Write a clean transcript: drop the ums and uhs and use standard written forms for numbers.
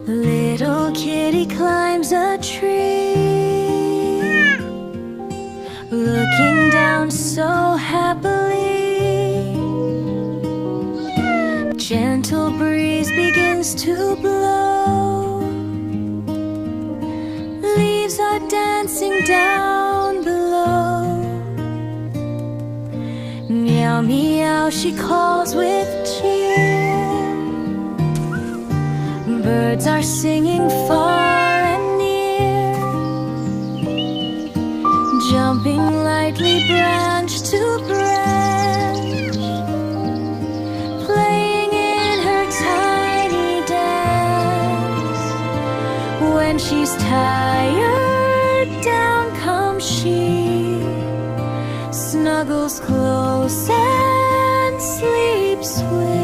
Little kitty climbs a tree, looking down so happily. Gentle breeze begins to blow, leaves are dancing down below. Meow meow, she calls with cheer. Birds are singing far and near, jumping lightly branch to branch, playing in her tiny dance. When she's tired, down comes she, snuggles close and sleeps with.